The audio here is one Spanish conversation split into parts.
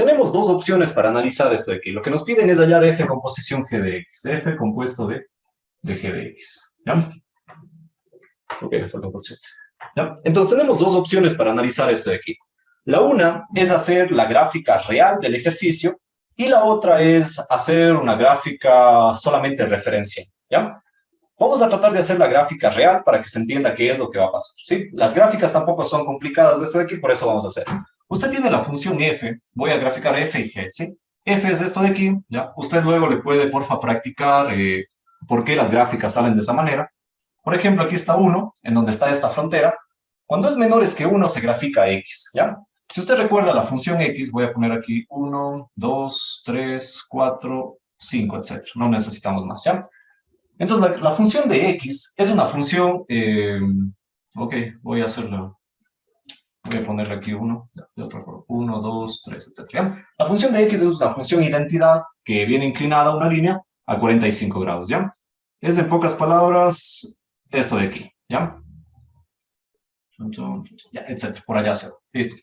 tenemos dos opciones para analizar esto de aquí. Lo que nos piden es hallar f composición g de x, f compuesto de g de x, ¿ya? Ok, me falta un porcentaje. ¿Ya? Entonces tenemos dos opciones para analizar esto de aquí. La una es hacer la gráfica real del ejercicio y la otra es hacer una gráfica solamente referencial, ¿ya? Vamos a tratar de hacer la gráfica real para que se entienda qué es lo que va a pasar, ¿sí? Las gráficas tampoco son complicadas de esto de aquí, por eso vamos a hacer. Usted tiene la función f, voy a graficar f y g, ¿sí? F es esto de aquí, ¿ya? Usted luego le puede, porfa, practicar por qué las gráficas salen de esa manera. Por ejemplo, aquí está 1, en donde está esta frontera. Cuando es menores que 1, se grafica x, ¿ya? Si usted recuerda la función x, voy a poner aquí 1, 2, 3, 4, 5, etc. No necesitamos más, ¿ya? Entonces, la función de x es una función... ok, voy a hacerlo. Voy a ponerle aquí 1, de otra forma. 1, 2, 3, etc. ¿Ya? La función de x es una función identidad que viene inclinada a una línea a 45 grados, ¿ya? Es, en pocas palabras, esto de aquí, ¿ya? Ya, etcétera, por allá se va. Listo.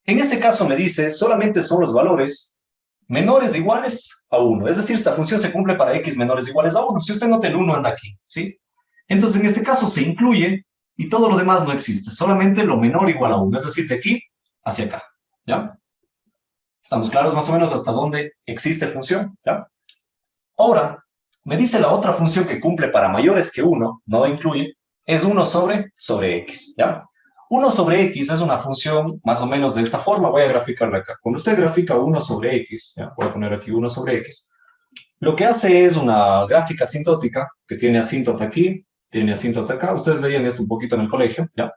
En este caso me dice, solamente son los valores menores o iguales a 1. Es decir, esta función se cumple para x menores o iguales a 1. Si usted nota, el 1 anda aquí, ¿sí? Entonces, en este caso se incluye y todo lo demás no existe. Solamente lo menor o igual a 1. Es decir, de aquí hacia acá, ¿ya? ¿Estamos claros más o menos hasta dónde existe función? ¿Ya? Ahora, me dice la otra función que cumple para mayores que 1, no incluye, es 1 sobre x, ¿ya? 1 sobre x es una función más o menos de esta forma, voy a graficarla acá. Cuando usted grafica 1 sobre x, ¿ya? Voy a poner aquí 1 sobre x, lo que hace es una gráfica asintótica, que tiene asíntota aquí, tiene asíntota acá, ustedes veían esto un poquito en el colegio, ¿ya?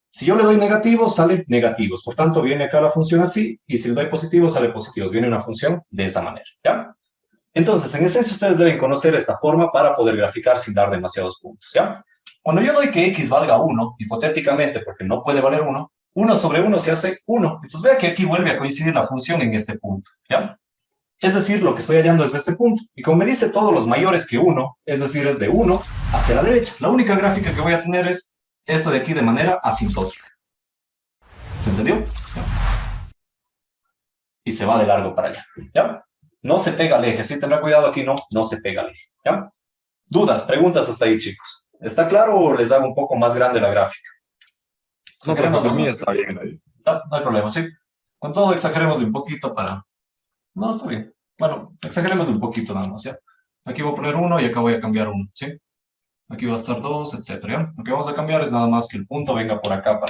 Si yo le doy negativos, sale negativos, por tanto viene acá la función así, y si le doy positivos, sale positivos, viene una función de esa manera, ¿ya? Entonces, en esencia, ustedes deben conocer esta forma para poder graficar sin dar demasiados puntos, ¿ya? Cuando yo doy que x valga 1, hipotéticamente, porque no puede valer 1, 1 sobre 1 se hace 1. Entonces, vea que aquí vuelve a coincidir la función en este punto, ¿ya? Es decir, lo que estoy hallando es este punto. Y como me dice todos los mayores que 1, es decir, es de 1 hacia la derecha. La única gráfica que voy a tener es esto de aquí de manera asintótica. ¿Se entendió? ¿Ya? Y se va de largo para allá, ¿ya? No se pega al eje, sí, tendrá cuidado aquí, no se pega al eje, ¿ya? ¿Dudas, preguntas hasta ahí, chicos? ¿Está claro o les hago un poco más grande la gráfica? No, profe, Exageremos por mí nomás. está bien ahí. No hay problema, ¿sí? Con todo exagerémosle un poquito para... No, está bien. Bueno, exagerémosle un poquito nada más, ¿ya? Aquí voy a poner 1 y acá voy a cambiar 1, ¿sí? Aquí va a estar 2, etcétera, ¿ya? Lo que vamos a cambiar es nada más que el punto venga por acá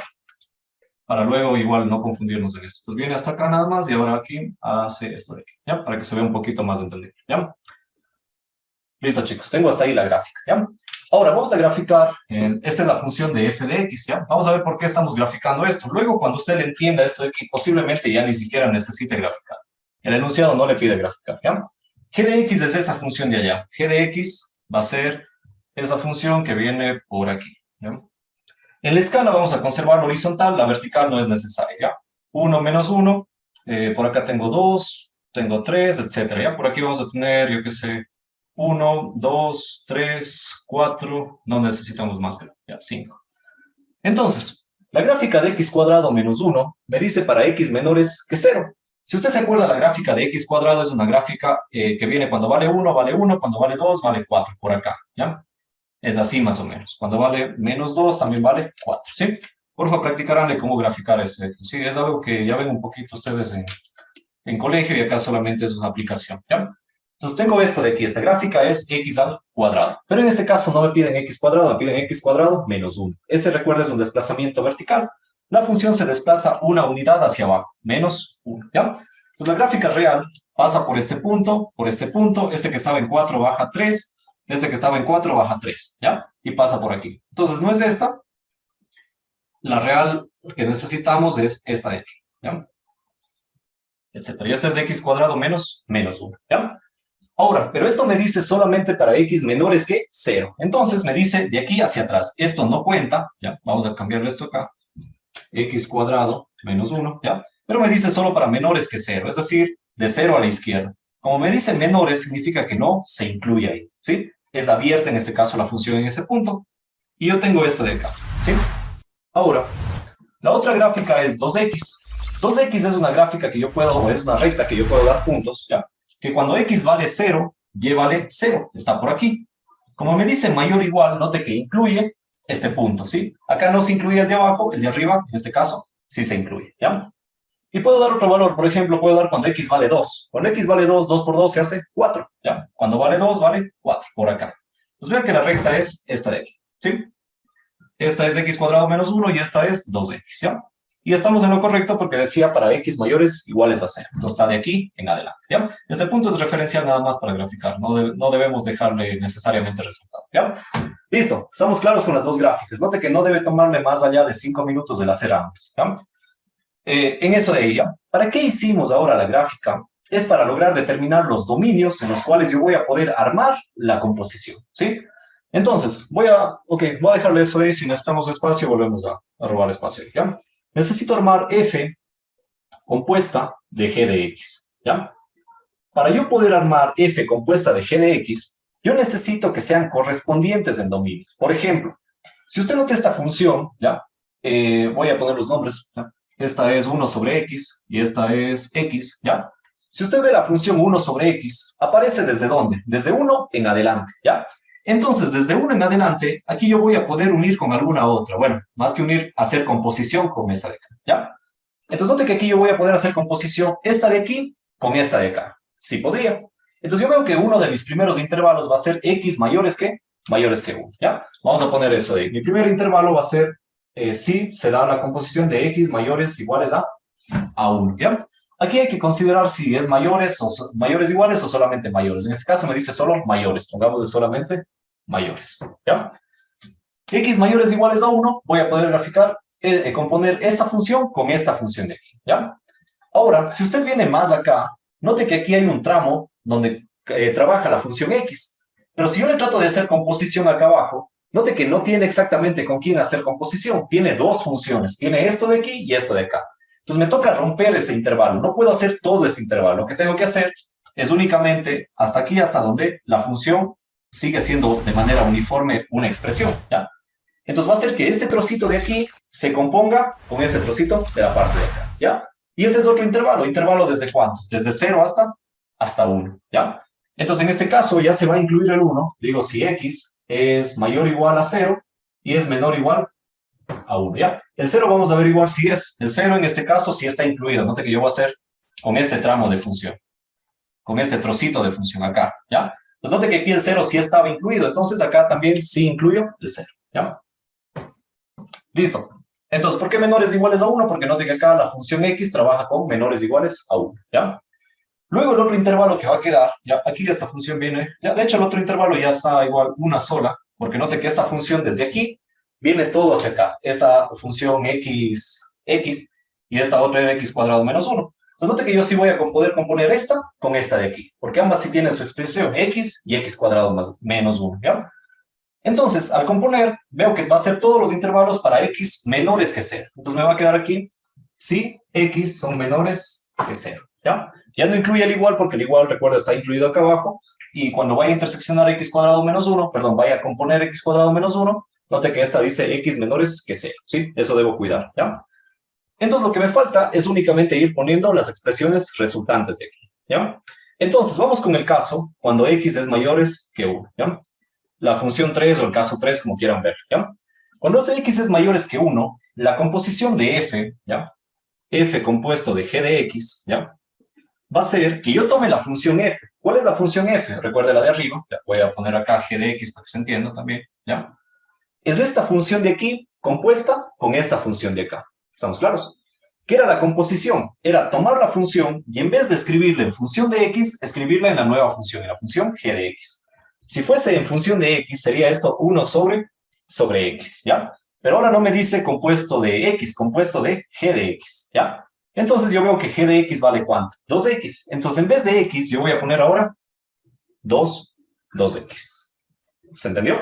para luego igual no confundirnos en esto. Entonces viene hasta acá nada más y ahora aquí hace esto de aquí, ¿ya? Para que se vea un poquito más entendible, ¿ya? Listo, chicos, tengo hasta ahí la gráfica, ¿ya? Ahora vamos a graficar, esta es la función de f de x, ¿ya? Vamos a ver por qué estamos graficando esto. Luego, cuando usted le entienda esto de aquí, posiblemente ya ni siquiera necesite graficar. El enunciado no le pide graficar, ¿ya? G de x es esa función de allá. G de x va a ser esa función que viene por aquí, ¿ya? En la escala vamos a conservar la horizontal, la vertical no es necesaria, ¿ya? 1 menos 1, por acá tengo 2, tengo 3, etcétera, ¿ya? Por aquí vamos a tener, yo qué sé, 1, 2, 3, 4, no necesitamos más, ya, 5. Entonces, la gráfica de x cuadrado menos 1 me dice para x menores que 0. Si usted se acuerda, la gráfica de x cuadrado es una gráfica que viene cuando vale 1, cuando vale 2, vale 4, por acá, ¿ya? Es así más o menos. Cuando vale menos 2, también vale 4, ¿sí? Porfa, practicarán cómo graficar este. Sí, es algo que ya ven un poquito ustedes en colegio y acá solamente es una aplicación, ¿ya? Entonces tengo esto de aquí, esta gráfica es x al cuadrado, pero en este caso no me piden x cuadrado, me piden x cuadrado menos 1. Ese, recuerda, es un desplazamiento vertical. La función se desplaza una unidad hacia abajo, menos 1, ¿ya? Entonces la gráfica real pasa por este punto, este que estaba en 4 baja 3, este que estaba en 4 baja 3, ¿ya? Y pasa por aquí. Entonces no es esta, la real que necesitamos es esta de aquí, ¿ya? Etcétera. Y este es x cuadrado menos 1, ¿ya? Ahora, pero esto me dice solamente para x menores que 0. Entonces me dice de aquí hacia atrás. Esto no cuenta, ¿ya? Vamos a cambiarle esto acá. X cuadrado menos 1, ¿ya? Pero me dice solo para menores que 0, es decir, de 0 a la izquierda. Como me dice menores, significa que no se incluye ahí, ¿sí? Es abierta en este caso la función en ese punto. Y yo tengo esto de acá, ¿sí? Ahora, la otra gráfica es 2x. 2x es una gráfica que yo puedo, o es una recta que yo puedo dar puntos, ¿ya? Que cuando x vale 0, y vale 0, está por aquí. Como me dice mayor o igual, note que incluye este punto, ¿sí? Acá no se incluye el de abajo, el de arriba, en este caso, sí se incluye, ¿ya? Y puedo dar otro valor, por ejemplo, puedo dar cuando x vale 2. Cuando x vale 2, 2 por 2 se hace 4, ¿ya? Cuando vale 2, vale 4, por acá. Entonces vean que la recta es esta de aquí, ¿sí? Esta es x cuadrado menos 1 y esta es 2x, ¿ya? Y estamos en lo correcto porque decía para x mayores iguales a 0. Entonces está de aquí en adelante, ¿ya? Este punto es referencial nada más para graficar. No debemos dejarle necesariamente resultado, ¿ya? Listo, estamos claros con las dos gráficas. Note que no debe tomarle más allá de 5 minutos el hacer ambas, ¿ya? En eso de ella, ¿para qué hicimos ahora la gráfica? Es para lograr determinar los dominios en los cuales yo voy a poder armar la composición, ¿sí? Entonces, voy a dejarle eso ahí. Si necesitamos espacio, volvemos a robar espacio, ¿ya? Necesito armar f compuesta de g de x, ¿ya? Para yo poder armar f compuesta de g de x, yo necesito que sean correspondientes en dominios. Por ejemplo, si usted nota esta función, ¿ya? Voy a poner los nombres, ¿ya? Esta es 1 sobre x y esta es x, ¿ya? Si usted ve la función 1 sobre x, aparece ¿desde dónde? Desde 1 en adelante, ¿ya? Entonces, desde 1 en adelante, aquí yo voy a poder unir con alguna otra. Bueno, más que unir, hacer composición con esta de acá, ¿ya? Entonces, note que aquí yo voy a poder hacer composición esta de aquí con esta de acá. Sí podría. Entonces, yo veo que uno de mis primeros intervalos va a ser x mayores que 1, ¿ya? Vamos a poner eso de ahí. Mi primer intervalo va a ser si se da la composición de x mayores iguales a 1, ¿ya? Aquí hay que considerar si es mayores iguales o solamente mayores. En este caso me dice solo mayores. Pongámosle solamente mayores, ¿ya? X mayores iguales a 1, voy a poder graficar, componer esta función con esta función de aquí, ¿ya? Ahora, si usted viene más acá, note que aquí hay un tramo donde trabaja la función x. Pero si yo le trato de hacer composición acá abajo, note que no tiene exactamente con quién hacer composición. Tiene dos funciones. Tiene esto de aquí y esto de acá. Entonces me toca romper este intervalo. No puedo hacer todo este intervalo. Lo que tengo que hacer es únicamente hasta aquí, hasta donde la función sigue siendo de manera uniforme una expresión, ¿ya? Entonces va a ser que este trocito de aquí se componga con este trocito de la parte de acá, ¿ya? Y ese es otro intervalo. ¿Intervalo desde cuánto? Desde 0 hasta 1, ¿ya? Entonces, en este caso ya se va a incluir el 1. Digo, si x es mayor o igual a 0 y es menor o igual a 1, ¿ya? El 0 vamos a averiguar si es. El 0 en este caso sí está incluido. Note que yo voy a hacer con este tramo de función, con este trocito de función acá, ¿ya? Pues note que aquí el 0 sí estaba incluido. Entonces, acá también sí incluyo el 0, ¿ya? Listo. Entonces, ¿por qué menores iguales a 1? Porque note que acá la función x trabaja con menores iguales a 1, ¿ya? Luego el otro intervalo que va a quedar, ya aquí esta función viene, ya de hecho el otro intervalo ya está igual una sola, porque note que esta función desde aquí viene todo hacia acá. Esta función x y esta otra x cuadrado menos 1. Entonces note que yo sí voy a poder componer esta con esta de aquí, porque ambas sí tienen su expresión x y x cuadrado menos 1, ¿ya? Entonces, al componer, veo que va a ser todos los intervalos para x menores que 0. Entonces me va a quedar aquí si x son menores que 0, ¿ya? Ya no incluye el igual porque el igual, recuerda, está incluido acá abajo. Y cuando vaya a interseccionar x cuadrado menos 1, perdón, vaya a componer x cuadrado menos 1, note que esta dice x menores que 0, ¿sí? Eso debo cuidar, ¿ya? Entonces lo que me falta es únicamente ir poniendo las expresiones resultantes de aquí, ¿ya? Entonces, vamos con el caso cuando x es mayores que 1, ¿ya? La función 3 o el caso 3, como quieran ver, ¿ya? Cuando ese x es mayores que 1, la composición de f, ¿ya? F compuesto de g de x, ¿ya? Va a ser que yo tome la función f. ¿Cuál es la función f? Recuerde la de arriba. Ya voy a poner acá g de x para que se entienda también, ¿ya? Es esta función de aquí compuesta con esta función de acá. ¿Estamos claros? ¿Qué era la composición? Era tomar la función y en vez de escribirla en función de x, escribirla en la nueva función, en la función g de x. Si fuese en función de x, sería esto 1 sobre x, ¿ya? Pero ahora no me dice compuesto de x, compuesto de g de x, ¿ya? Entonces yo veo que g de x vale ¿cuánto? 2x. Entonces en vez de x, yo voy a poner ahora 2x. ¿Se entendió?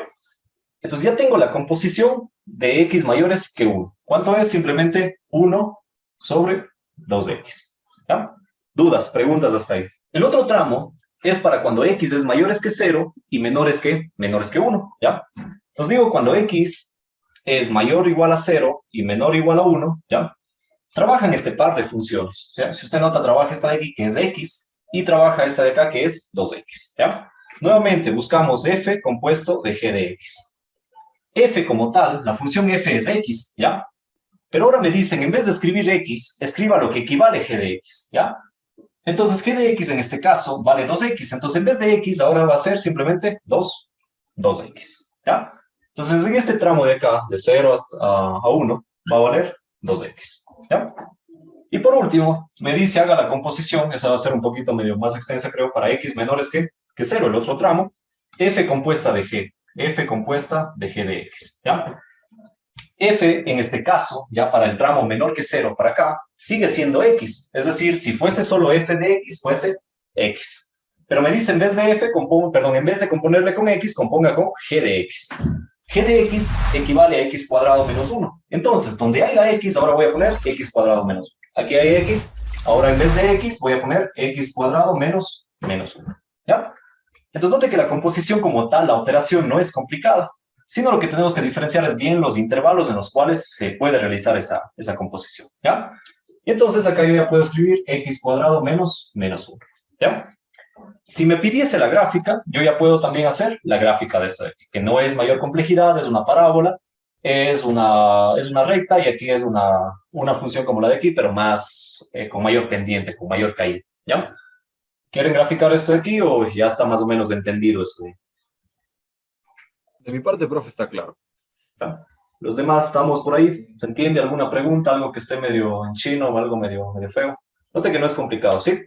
Entonces ya tengo la composición de x mayores que 1. ¿Cuánto es? Simplemente 1 sobre 2x. ¿Ya? ¿Dudas, preguntas hasta ahí? El otro tramo es para cuando x es mayores que 0 y menores que 1, ¿ya? Entonces digo, cuando x es mayor o igual a 0 y menor o igual a 1, ¿ya? trabajan este par de funciones, ¿ya? Si usted nota, trabaja esta de aquí, que es x, y trabaja esta de acá, que es 2x, ¿ya? Nuevamente, buscamos f compuesto de g de x. F como tal, la función f es x, ¿ya? Pero ahora me dicen, en vez de escribir x, escriba lo que equivale g de x, ¿ya? Entonces, g de x en este caso vale 2x. Entonces, en vez de x, ahora va a ser simplemente 2x, ¿ya? Entonces, en este tramo de acá, de 0 a 1, va a valer 2x, ¿ya? Y por último, me dice haga la composición, esa va a ser un poquito medio más extensa, creo, para x menores que 0, el otro tramo, f compuesta de g de x, ¿ya? F, en este caso, ya para el tramo menor que 0 para acá, sigue siendo x. Es decir, si fuese solo f de x, fuese x. Pero me dice, en vez de f, en vez de componerle con x, componga con g de x. G de x equivale a x cuadrado menos 1. Entonces, donde haya x, ahora voy a poner x cuadrado menos 1. Aquí hay x, ahora en vez de x, voy a poner x cuadrado menos 1. ¿Ya? Entonces, note que la composición como tal, la operación, no es complicada, sino lo que tenemos que diferenciar es bien los intervalos en los cuales se puede realizar esa composición, ¿ya? Y entonces acá yo ya puedo escribir x cuadrado menos 1, ¿ya? Si me pidiese la gráfica, yo ya puedo también hacer la gráfica de esto de aquí, que no es mayor complejidad, es una parábola, es una recta, y aquí es una función como la de aquí, pero más, con mayor pendiente, con mayor caída, ¿ya? ¿Quieren graficar esto de aquí o ya está más o menos entendido esto de aquí? De mi parte, profe, está claro. ¿Ya? Los demás estamos por ahí. ¿Se entiende alguna pregunta? Algo que esté medio en chino o algo medio feo. Note que no es complicado, ¿sí?